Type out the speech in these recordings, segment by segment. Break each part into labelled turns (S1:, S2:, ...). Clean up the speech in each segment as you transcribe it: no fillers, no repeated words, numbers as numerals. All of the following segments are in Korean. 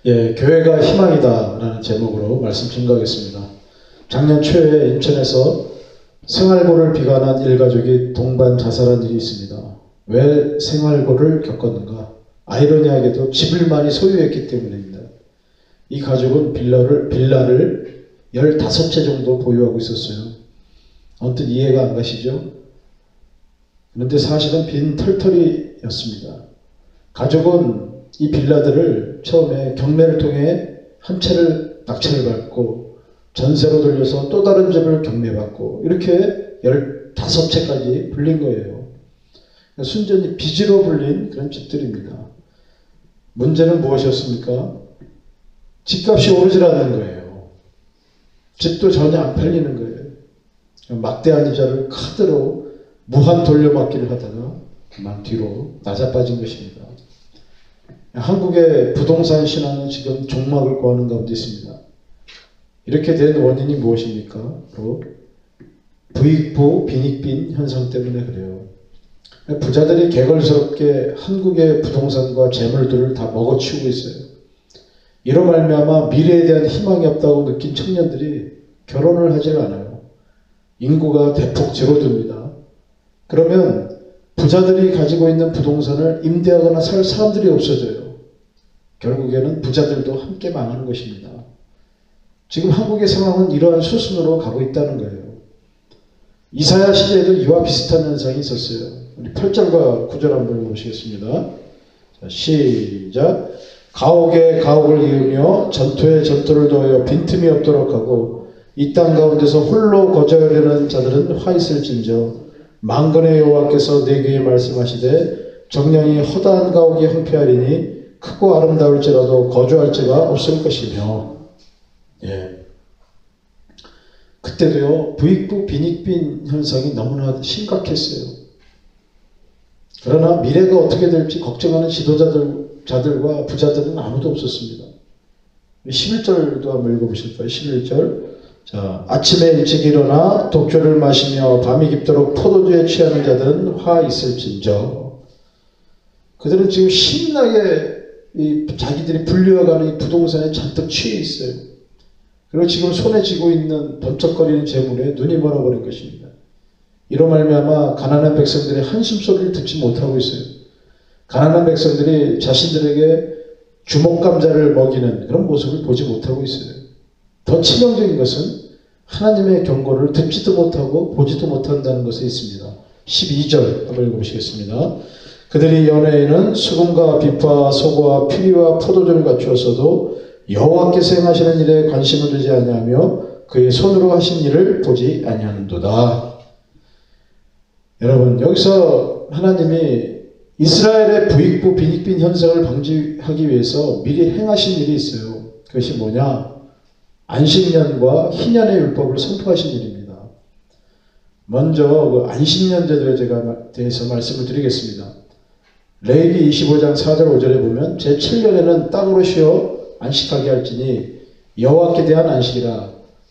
S1: 예, 교회가 희망이다라는 제목으로 말씀 증거하겠습니다. 작년 초에 인천에서 생활고를 비관한 일가족이 동반 자살한 일이 있습니다. 왜 생활고를 겪었는가? 아이러니하게도 집을 많이 소유했기 때문입니다. 이 가족은 빌라를 15채 정도 보유하고 있었어요. 언뜻 이해가 안 가시죠? 그런데 사실은 빈 털털이였습니다. 가족은 이 빌라들을 처음에 경매를 통해 한 채를 낙찰을 받고 전세로 돌려서 또 다른 집을 경매받고 이렇게 15채까지 불린 거예요. 순전히 빚으로 불린 그런 집들입니다. 문제는 무엇이었습니까? 집값이 오르질 않는 거예요. 집도 전혀 안 팔리는 거예요. 막대한 이자를 카드로 무한 돌려막기를 하다가 그만 뒤로 낮아빠진 것입니다. 한국의 부동산 신화는 지금 종막을 고하는 가운데 있습니다. 이렇게 된 원인이 무엇입니까? 바로 부익부 빈익빈 현상 때문에 그래요. 부자들이 개걸스럽게 한국의 부동산과 재물들을 다 먹어치우고 있어요. 이로 말미암아 미래에 대한 희망이 없다고 느낀 청년들이 결혼을 하질 않아요. 인구가 대폭 줄어듭니다. 그러면 부자들이 가지고 있는 부동산을 임대하거나 살 사람들이 없어져요. 결국에는 부자들도 함께 망하는 것입니다. 지금 한국의 상황은 이러한 수순으로 가고 있다는 거예요. 이사야 시대에도 이와 비슷한 현상이 있었어요. 우리 8절과 9절 한번 보시겠습니다. 자, 시작. 가옥에 가옥을 이으며 전투에 전투를 더하여 빈틈이 없도록 하고 이 땅 가운데서 홀로 거저하려는 자들은 화 있을진저 만군의 여호와께서 내게 말씀하시되 정령이 허다한 가옥이 황폐하리니 크고 아름다울지라도 거주할 자가 없을 것이며. 예. 그때도요 부익부 빈익빈 현상이 너무나 심각했어요. 그러나 미래가 어떻게 될지 걱정하는 지도자들과 부자들은 아무도 없었습니다. 11절도 한번 읽어보실까요? 11절. 자, 아침에 일찍 일어나 독주를 마시며 밤이 깊도록 포도주에 취하는 자들은 화 있을진저. 그들은 지금 신나게 자기들이 불려가는 이 부동산에 잔뜩 취해 있어요. 그리고 지금 손에 쥐고 있는 번쩍거리는 재물에 눈이 멀어버린 것입니다. 이로 말미암아 가난한 백성들의 한숨소리를 듣지 못하고 있어요. 가난한 백성들이 자신들에게 주먹감자를 먹이는 그런 모습을 보지 못하고 있어요. 더 치명적인 것은 하나님의 경고를 듣지도 못하고 보지도 못한다는 것에 있습니다. 12절 한번 읽어보시겠습니다. 그들이 연회에는 수금과 빛과 소고와 피리와 포도주를 갖추었어도 여호와께서 행하시는 일에 관심을 두지 아니하며 그의 손으로 하신 일을 보지 아니하는도다. 여러분, 여기서 하나님이 이스라엘의 부익부 빈익빈 현상을 방지하기 위해서 미리 행하신 일이 있어요. 그것이 뭐냐? 안식년과 희년의 율법을 선포하신 일입니다. 먼저 그 안식년 제도에 대해서 말씀을 드리겠습니다. 레위기 25장 4절 5절에 보면 제7년에는 땅으로 쉬어 안식하게 할지니 여호와께 대한 안식이라.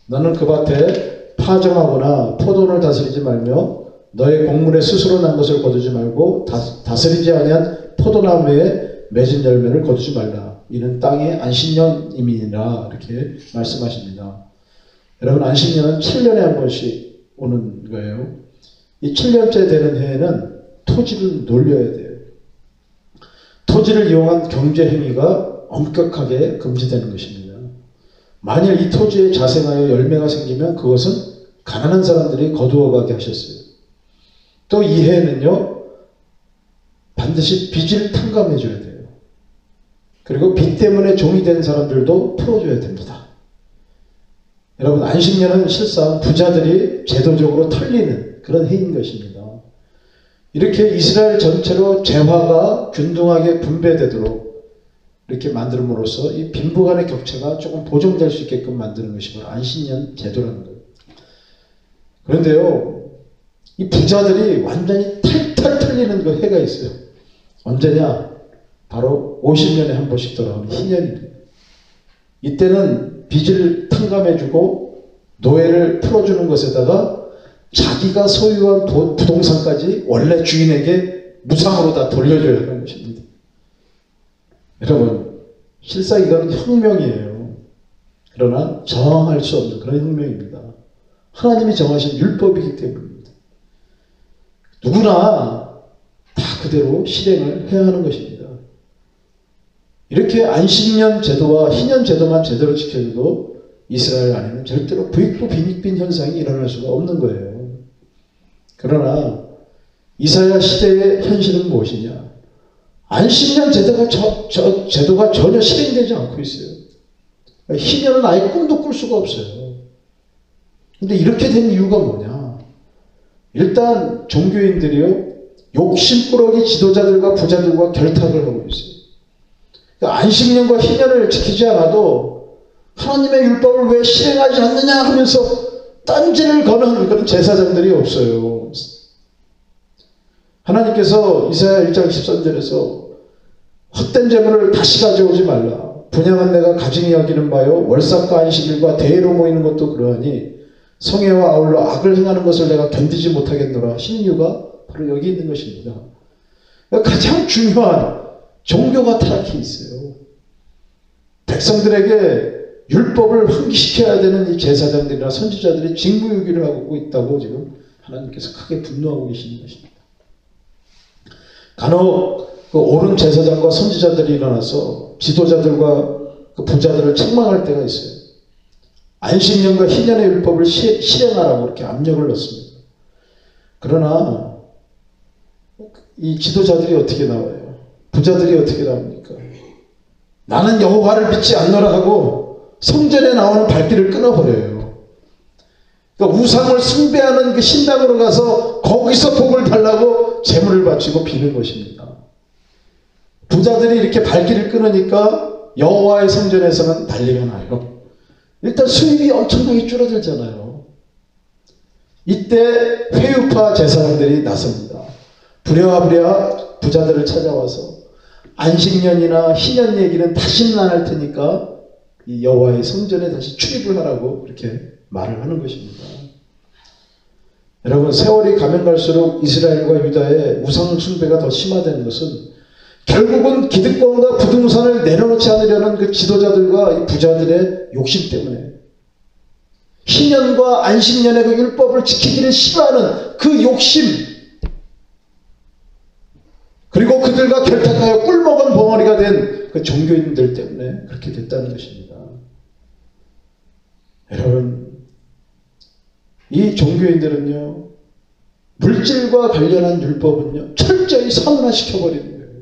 S1: 너는 그 밭에 파종하거나 포도원을 다스리지 말며 너의 곡물에 스스로 난 것을 거두지 말고 다스리지 아니한 포도나무에 맺은 열매를 거두지 말라. 이는 땅의 안식년임이니라. 이렇게 말씀하십니다. 여러분, 안식년은 7년에 한 번씩 오는 거예요. 이 7년째 되는 해에는 토지를 놀려야 돼요. 토지를 이용한 경제행위가 엄격하게 금지되는 것입니다. 만일 이 토지에 자생하여 열매가 생기면 그것은 가난한 사람들이 거두어가게 하셨어요. 또 이 해에는요, 반드시 빚을 탕감해줘야 돼요. 그리고 빚 때문에 종이 된 사람들도 풀어줘야 됩니다. 여러분, 안식년은 실상 부자들이 제도적으로 털리는 그런 해인 것입니다. 이렇게 이스라엘 전체로 재화가 균등하게 분배되도록 이렇게 만들므로써 이 빈부 간의 격차가 조금 보정될 수 있게끔 만드는 것이 바로 안식년 제도라는 거예요. 그런데요, 이 부자들이 완전히 탈탈 털리는 그 해가 있어요. 언제냐? 바로 50년에 한 번씩 돌아오는 희년입니다. 이때는 빚을 탕감해주고 노예를 풀어주는 것에다가 자기가 소유한 부동산까지 원래 주인에게 무상으로 다 돌려줘야 하는 것입니다. 여러분, 실상 이건 혁명이에요. 그러나 저항할 수 없는 그런 혁명입니다. 하나님이 정하신 율법이기 때문입니다. 누구나 다 그대로 실행을 해야 하는 것입니다. 이렇게 안식년 제도와 희년 제도만 제대로 지켜줘도 이스라엘 안에는 절대로 부익부 빈익빈 현상이 일어날 수가 없는 거예요. 그러나 이사야 시대의 현실은 무엇이냐? 안식년 제도가 전혀 실행되지 않고 있어요. 희년은 아예 꿈도 꿀 수가 없어요. 근데 이렇게 된 이유가 뭐냐? 일단 종교인들이요, 욕심꾸러기 지도자들과 부자들과 결탁을 하고 있어요. 그러니까 안식년과 희년을 지키지 않아도 하나님의 율법을 왜 실행하지 않느냐 하면서 딴지를 거는 그런 제사장들이 없어요. 하나님께서 이사야 1장 13절에서 헛된 재물을 다시 가져오지 말라. 분양은 내가 가증히 여기는 바요. 월삭과 안식일과 대회로 모이는 것도 그러하니 성회와 아울러 악을 행하는 것을 내가 견디지 못하겠노라 하신 이유가 바로 여기 있는 것입니다. 가장 중요한 종교가 타락해 있어요. 백성들에게 율법을 환기시켜야 되는 이 제사장들이나 선지자들이 직무유기를 하고 있다고 지금 하나님께서 크게 분노하고 계시는 것입니다. 간혹 그 옳은 제사장과 선지자들이 일어나서 지도자들과 그 부자들을 책망할 때가 있어요. 안식년과 희년의 율법을 실행하라고 이렇게 압력을 넣습니다. 그러나 이 지도자들이 어떻게 나와요? 부자들이 어떻게 나옵니까? 나는 여호와를 믿지 않노라 하고 성전에 나오는 발길을 끊어버려요. 그러니까 우상을 숭배하는 그 신당으로 가서 거기서 복을 달라고 재물을 바치고 비는 것입니다. 부자들이 이렇게 발길을 끊으니까 여호와의 성전에서는 난리가 나요. 일단 수입이 엄청나게 줄어들잖아요. 이때 회유파 제사장들이 나섭니다. 부랴부랴 부자들을 찾아와서 안식년이나 희년 얘기는 다시는 안 할 테니까 이 여호와의 성전에 다시 출입을 하라고 이렇게 말을 하는 것입니다. 여러분, 세월이 가면 갈수록 이스라엘과 유다의 우상 숭배가 더 심화되는 것은 결국은 기득권과 부동산을 내려놓지 않으려는 그 지도자들과 이 부자들의 욕심 때문에 희년과 안식년의 그 율법을 지키기를 싫어하는 그 욕심, 그리고 그들과 결탁하여 꿀먹은 벙어리가 된 그 종교인들 때문에 그렇게 됐다는 것입니다. 여러분, 이 종교인들은요, 물질과 관련한 율법은요, 철저히 사문화시켜버리는 거예요.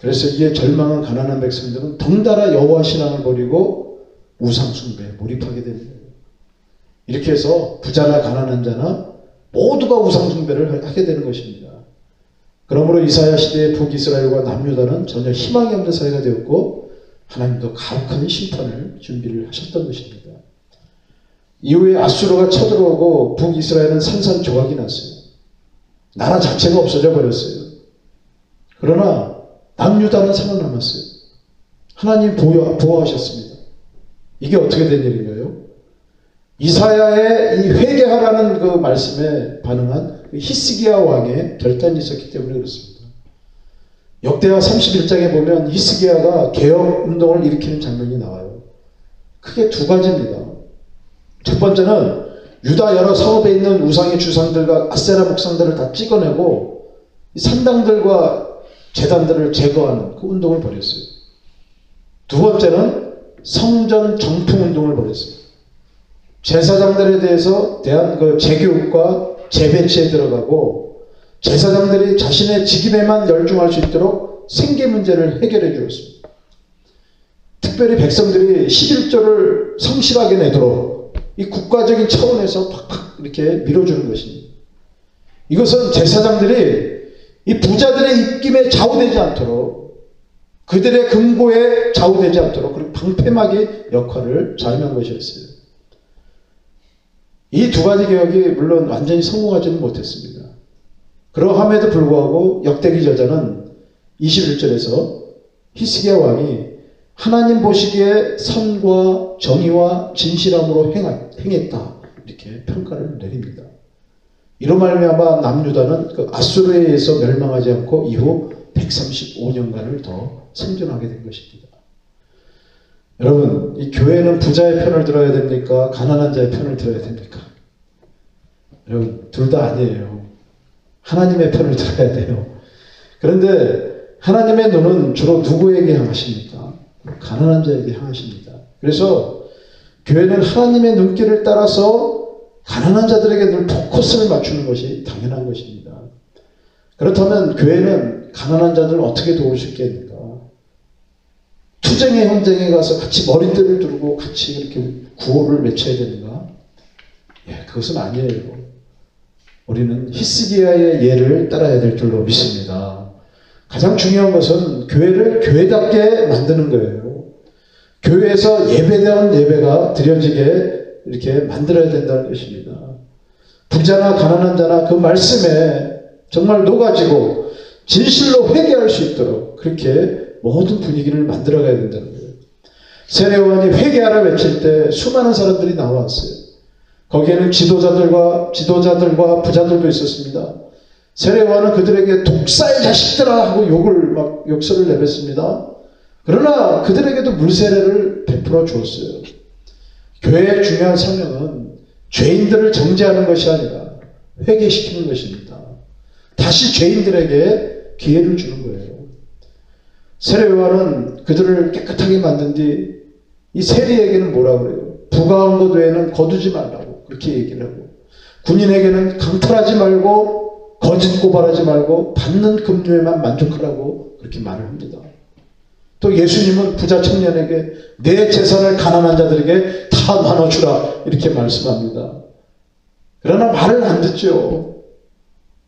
S1: 그래서 이에 절망한 가난한 백성들은 덩달아 여호와 신앙을 버리고 우상 숭배에 몰입하게 되는 거예요. 이렇게 해서 부자나 가난한 자나 모두가 우상 숭배를 하게 되는 것입니다. 그러므로 이사야 시대의 북이스라엘과 남유다는 전혀 희망이 없는 사회가 되었고 하나님도 가혹한 심판을 준비를 하셨던 것입니다. 이후에 아수르가 쳐들어오고 북이스라엘은 산산조각이 났어요. 나라 자체가 없어져 버렸어요. 그러나 남유다는 살아남았어요. 하나님 보호하셨습니다. 이게 어떻게 된 일인가요? 이사야의 이 회개하라는 그 말씀에 반응한 히스기야 왕의 결단이 있었기 때문에 그렇습니다. 역대하 31장에 보면 히스기야가 개혁운동을 일으키는 장면이 나와요. 크게 두 가지입니다. 첫 번째는 유다 여러 성읍에 있는 우상의 주상들과 아세라 목상들을 다 찍어내고 산당들과 재단들을 제거하는 그 운동을 벌였어요. 두 번째는 성전 정풍운동을 벌였어요. 제사장들에 대한 그 재교육과 재배치에 들어가고 제사장들이 자신의 직임에만 열중할 수 있도록 생계 문제를 해결해 주었습니다. 특별히 백성들이 11조를 성실하게 내도록 이 국가적인 차원에서 팍팍 이렇게 밀어주는 것입니다. 이것은 제사장들이 이 부자들의 입김에 좌우되지 않도록, 그들의 금고에 좌우되지 않도록 그리고 방패막이 역할을 자임한 것이었어요. 이 두 가지 개혁이 물론 완전히 성공하지는 못했습니다. 그러함에도 불구하고 역대기 저자는 21절에서 히스기야 왕이 하나님 보시기에 선과 정의와 진실함으로 행했다, 이렇게 평가를 내립니다. 이로 말미암아 남유다는 그 아수르에 의해서 멸망하지 않고 이후 135년간을 더 생존하게 된 것입니다. 여러분, 이 교회는 부자의 편을 들어야 됩니까? 가난한 자의 편을 들어야 됩니까? 여러분, 둘 다 아니에요. 하나님의 편을 들어야 돼요. 그런데 하나님의 눈은 주로 누구에게 향하십니까? 가난한 자에게 향하십니다. 그래서 교회는 하나님의 눈길을 따라서 가난한 자들에게 늘 포커스를 맞추는 것이 당연한 것입니다. 그렇다면 교회는 가난한 자들을 어떻게 도울 수 있겠는가? 투쟁의 현장에 가서 같이 머리띠를 두르고 같이 이렇게 구호를 외쳐야 되는가? 예, 그것은 아니에요. 우리는 히스기야의 예를 따라야 될 줄로 믿습니다. 가장 중요한 것은 교회를 교회답게 만드는 거예요. 교회에서 예배다운 예배가 드려지게 이렇게 만들어야 된다는 것입니다. 부자나 가난한 자나 그 말씀에 정말 녹아지고 진실로 회개할 수 있도록 그렇게 모든 분위기를 만들어가야 된다는 거예요. 세례요한이 회개하라 외칠 때 수많은 사람들이 나왔어요. 거기에는 지도자들과 부자들도 있었습니다. 세례요한은 그들에게 독사의 자식들아 하고 욕설을 내뱉습니다. 그러나 그들에게도 물세례를 베풀어 주었어요. 교회의 중요한 사명은 죄인들을 정죄하는 것이 아니라 회개시키는 것입니다. 다시 죄인들에게 기회를 주는 거예요. 세례요한은 그들을 깨끗하게 만든 뒤 이 세리에게는 뭐라고 그래요? 부가한 것 외에는 거두지 말라고 그렇게 얘기를 하고, 군인에게는 강탈하지 말고 거짓 고발하지 말고 받는 급료에만 만족하라고 그렇게 말을 합니다. 또 예수님은 부자 청년에게 내 재산을 가난한 자들에게 다 나눠주라 이렇게 말씀합니다. 그러나 말을 안 듣죠.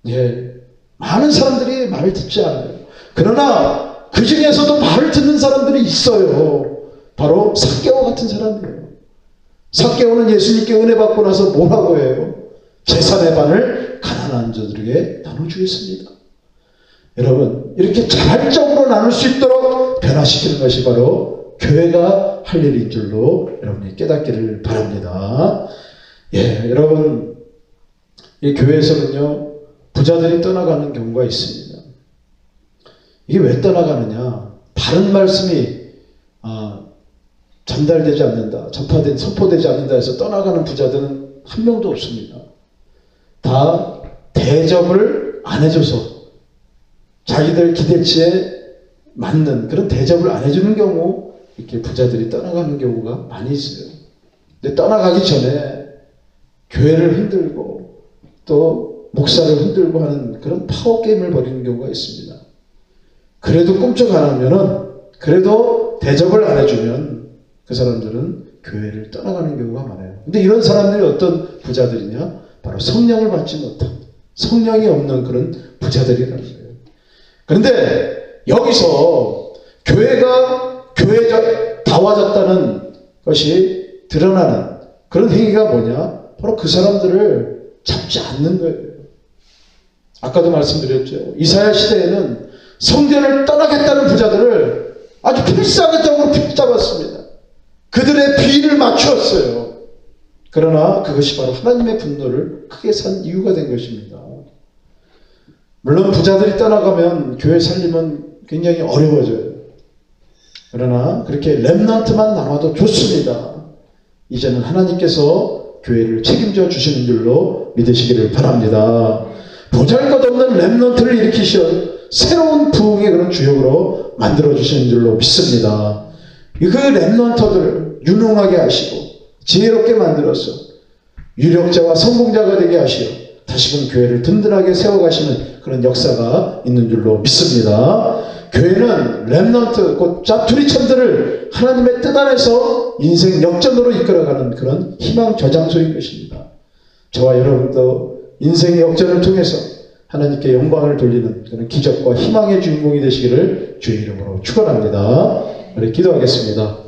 S1: 예, 많은 사람들이 말을 듣지 않아요. 그러나 그 중에서도 말을 듣는 사람들이 있어요. 바로 삭개오 같은 사람이에요. 삭개오는 예수님께 은혜 받고 나서 뭐라고 해요? 재산의 반을 가난한 자들에게 나눠주겠습니다. 여러분, 이렇게 자발적으로 나눌 수 있도록 변화시키는 것이 바로 교회가 할 일인 줄로 여러분이 깨닫기를 바랍니다. 예, 여러분, 이 교회에서는요, 부자들이 떠나가는 경우가 있습니다. 이게 왜 떠나가느냐? 바른 말씀이 전달되지 않는다, 선포되지 않는다 해서 떠나가는 부자들은 한 명도 없습니다. 다 대접을 안 해줘서 자기들 기대치에 맞는 그런 대접을 안 해주는 경우 이렇게 부자들이 떠나가는 경우가 많이 있어요. 근데 떠나가기 전에 교회를 흔들고 또 목사를 흔들고 하는 그런 파워게임을 벌이는 경우가 있습니다. 그래도 꿈쩍 안 하면은, 그래도 대접을 안 해주면 그 사람들은 교회를 떠나가는 경우가 많아요. 근데 이런 사람들이 어떤 부자들이냐? 바로 성령을 받지 못한, 성령이 없는 그런 부자들이라는 거예요. 그런데 여기서 교회가 교회다워졌다는 것이 드러나는 그런 행위가 뭐냐? 바로 그 사람들을 잡지 않는 거예요. 아까도 말씀드렸죠. 이사야 시대에는 성전을 떠나겠다는 부자들을 아주 필사적으로 붙잡았습니다. 그들의 비위를 맞추었어요. 그러나 그것이 바로 하나님의 분노를 크게 산 이유가 된 것입니다. 물론 부자들이 떠나가면 교회 살림은 굉장히 어려워져요. 그러나 그렇게 렘넌트만 남아도 좋습니다. 이제는 하나님께서 교회를 책임져 주시는 줄로 믿으시기를 바랍니다. 보잘것없는 렘넌트를 일으키셔 새로운 부흥의 그런 주역으로 만들어 주시는 줄로 믿습니다. 그 렘넌트들을 유능하게 하시고 지혜롭게 만들어서 유력자와 성공자가 되게 하시어 다시금 교회를 든든하게 세워가시는 그런 역사가 있는 줄로 믿습니다. 교회는 렘넌트, 곧 짜투리천들을 하나님의 뜻 안에서 인생 역전으로 이끌어가는 그런 희망 저장소인 것입니다. 저와 여러분도 인생의 역전을 통해서 하나님께 영광을 돌리는 그런 기적과 희망의 주인공이 되시기를 주의 이름으로 축원합니다. 우리 기도하겠습니다.